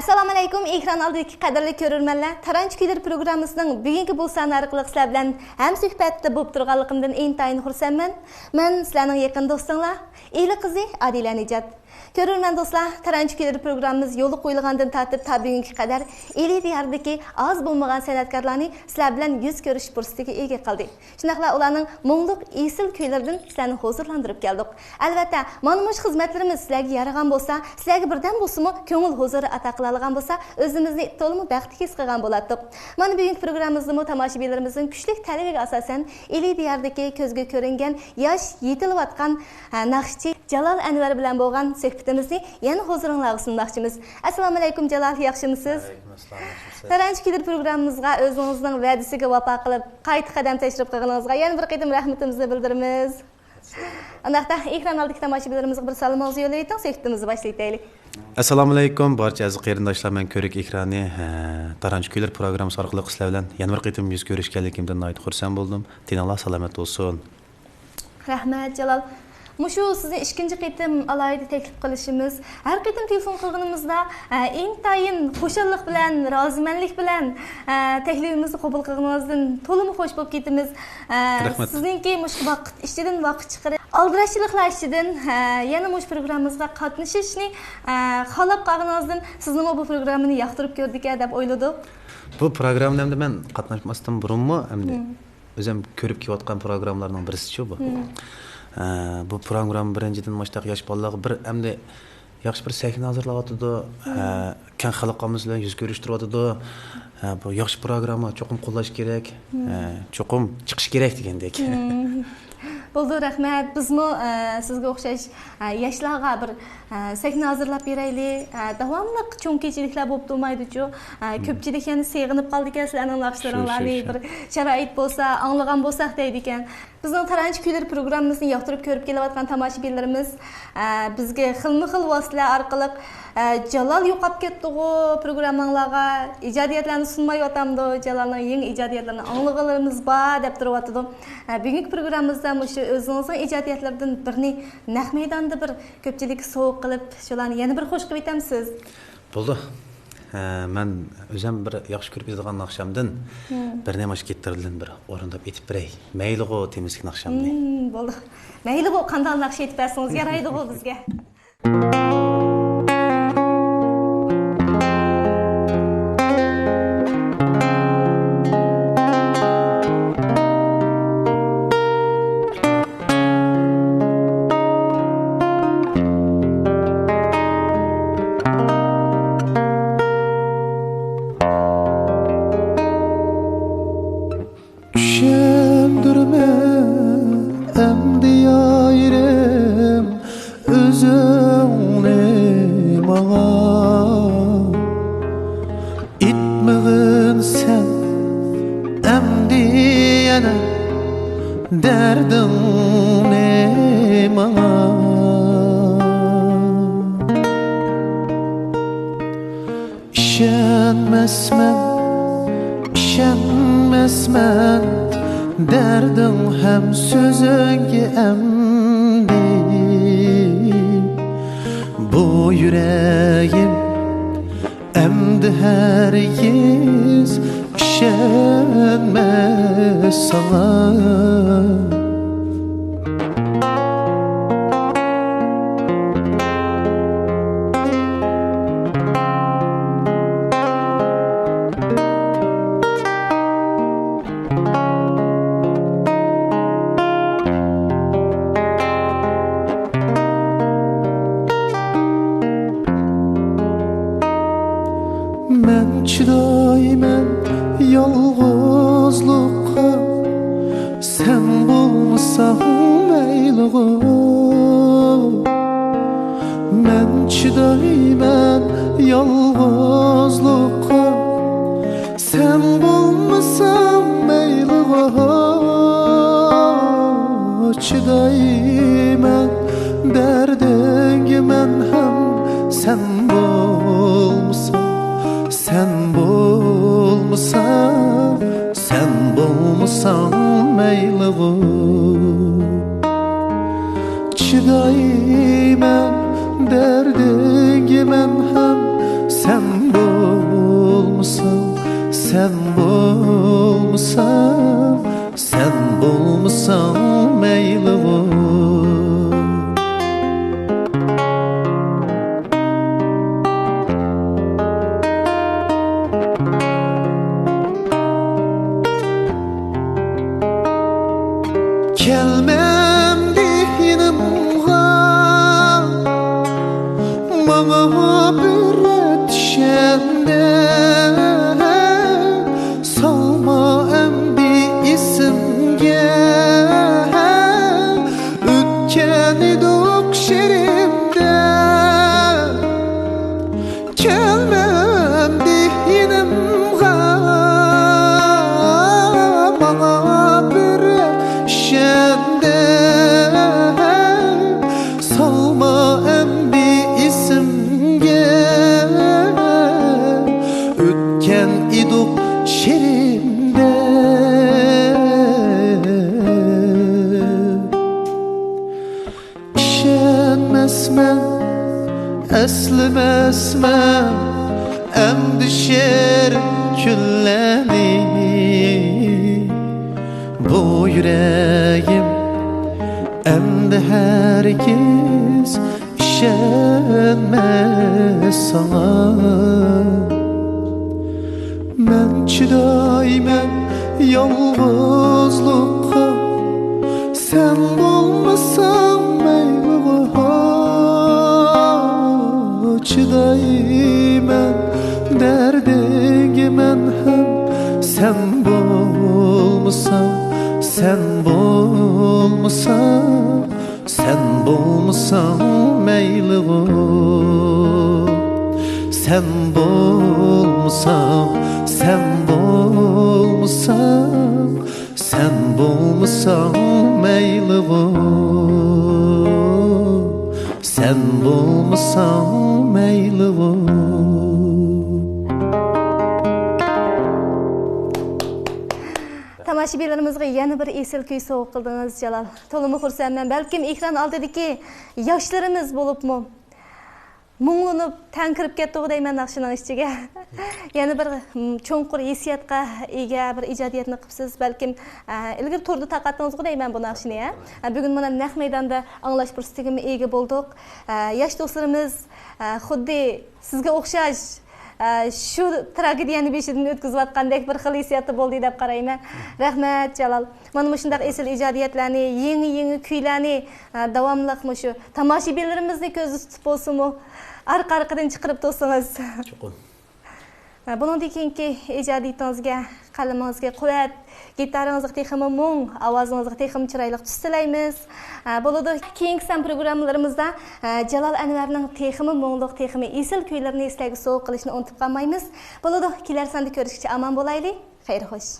Assalomu alaykum, ekran oldidagi qadrli ko'rurmanlar. Taranchi Kuyliri programmasining bugungi bu soni orqali sizlar bilan ham suhbatda bo'lib turganligimdan intayin xursandman. Men sizlarning yaqin do'stinglar, Eli qizi Adila Nijat. Ko'rurman do'stlar, Taranchi Kuyliri programmamiz yo'li qo'yilgandan tortib bugunga qadar Eli diyardagi oz bo'lmagan san'atkorlarni sizlar bilan yuz ko'rish fursatiga ega qildik. Shunaqla ularning mo'ngluq esil kuylaridan sizlarni huzurlantirib keldik. Albatta, mana bu xizmatlarimiz sizlarga yaragan bo'lsa, sizlarga birdan bo'lsa-mu ko'ngil huzuri ata qiladigan bo'lsa, o'zimizni to'liq baxtli his qilgan bo'lardik. Mana bugungi programmamizda tomoshabinlarimizning kuchli talabiga asosan Eli diyardagi ko'zga ko'ringan yosh yetilayotgan naqshchi Jalal Aniwer bilan bo'lgan suhbatimizni yana huzuringizga sunmoqchimiz. Assalomu alaykum Jalal, yaxshimisiz? Taranchi Kuyliri programmamizga o'zingizning va'dasiga vafo qilib, qayta qadam tashrif qilganingizga yana bir qatim rahmatimizni bildiramiz. Undaqda ekran oldidagi tomoshabinlarimizga bir salomingizni yo'llayting, suhbatimizni boshlaylik. Assalomu alaykum barcha aziz qarindoshlar, men ko'rik ekrani Taranchi Kuyliri programmasi orqali sizlar bilan yana bir qatim yuz ko'rishganligimdan nihoyat xursand bo'ldim. Tininglar salomat bo'lsin. Rahmat Jalal. Mushu sizni ikkinchi qitim alayda taklif qilishimiz, har qitim telefon qilganimizda intayin xo'shallik bilan, rozimanlik bilan taklifimizni qabul qilganingizdan to'liq xush bo'lib ketamiz. Sizningki mush vaqt ishdan vaqt chiqarib, aldirashchiliklar ichidan yana mush programmamizga qatnashishni xalab qolganingizdan sizni bu programmani yoqtirib ko'rdik deb o'yladik. Bu programmada men qatnashmasdan burunmi, hamda o'zim ko'rib kelayotgan programmalarning birisi bu. Bu program birinchidan mashtaq yosh bolalarga bir hamda yaxshi bir sahna hozirlayotdi, kan xalqimiz bilan yuz ko'rishtiryotdi. Bu yaxshi programma, cho'qim qo'llash kerak, cho'qim chiqish kerak degandek. Bo'ldi, rahmat. Bizmi sizga o'xshash yoshlarga bir sahna hozirlab beraylik. Davomli cho'nkechiliklar bo'lib turmaydi-ku. Ko'pchilik yana seg'inib qoldi ekan sizlarning naqshlaringlarni bir sharoit bo'lsa, anglagan bo'lsak deydi ekan. Bizning Taranchi Kuyliri programmamizni yoqtirib ko'rib kelayotgan tomoshabinlarimiz bizga xilma-xil vositalar orqali Jalal yo'qolib ketdi-ku, programmalarga ijodiyatlarni sunmay o'tamdi, Jalalning yangi ijodiyatlarini anglaganlarimiz bor deb turyapti. Bugungi programmamizda shu o'zingizning ijodiyatlaridan birini naq maydonda bir ko'pchilik so'q qilib, shularni yana bir xush qilib aytamsiz. Bo'ldi. Men o'zim bir yaxshi ko'rib yozgan naqshamdan bir nima kettirilgan bir o'rindab etib beray. Meylighu temizlik naqshamni. Bo'ldi. Meylighu qanday naqsh etib bersangiz yaraydi-ku bizga. İşenmesmen derdim hem sözünge emdi. Bu yüreğim emdi herkes işenmez sana. Men çidaymen yalğızlıkka, sen bulmasan meylighu. Men çidaymen yalğızlıkka, sen bulmasan meylighu. Çidaymen derdinge men hem sen bulmasan. Sen bulmasan meylighu. Çidaymen derdinge men hem sen sen bulmasan meylighu Kelmem dihinimga Mama bir etşende Salma emdi isimge Ütken idok şerimde Kelmem dihinimga Mama bir etşende Salma emdi isimge Ütken idok şerimde İşenmesmen eslemesmen Emdi şer külleni Bu yüreğim emdi herkes İşenmez sana Men çidaymen yalnızlıkka Sen bulmasan meylighu Çidaymen derdinge men hem Sen bulmasan meylighu Sen bulmasan meylighu Sen bulmasan meylighu Tomoshabinlarimizga yana bir esil kuy sovg'a qildingiz Jalal. To'liq xursandman. Balkim ekran oldidagi yoshlarimiz bo'libmi? Munglanib, tankirib ketdi deyman naqshining ichiga. Yana bir cho'nqur hissiyatga ega bir ijodiyatni qilibsiz. Balkim ilgari to'rda taqatdingizga deyman bu naqshini. Bugun mana naq maydonda anglash fursatiga ega bo'ldik. Yosh do'stlarimiz xuddi sizga o'xshash shu tragediyani beshidan o'tkazayotgandek bir xil hissiyati bo'ldi deb qarayman. Rahmat Jalal. Mana shunday esil ijodiyatlarni, yangi kuylarni davomli shu tomoshabinlarimizni ko'zda tutib bo'lsinmi, arqa-arqadan chiqarib to'singiz. Chuqur. Bundan keyingi ijodiyatingizga, qalamingizga quvvat, gitarangizga texmi mung, ovozingizga texmi chiroyli tus tilaymiz. Bo'ladi keyingi san programmalarimizda Jalal Aniverning texmi mungluq, texmi esil kuylarini eslarga so'q qilishni unutib qolmaymiz. Bo'ladi kelar sanda ko'rishgacha omon bo'laylik. Xayr xo'sh.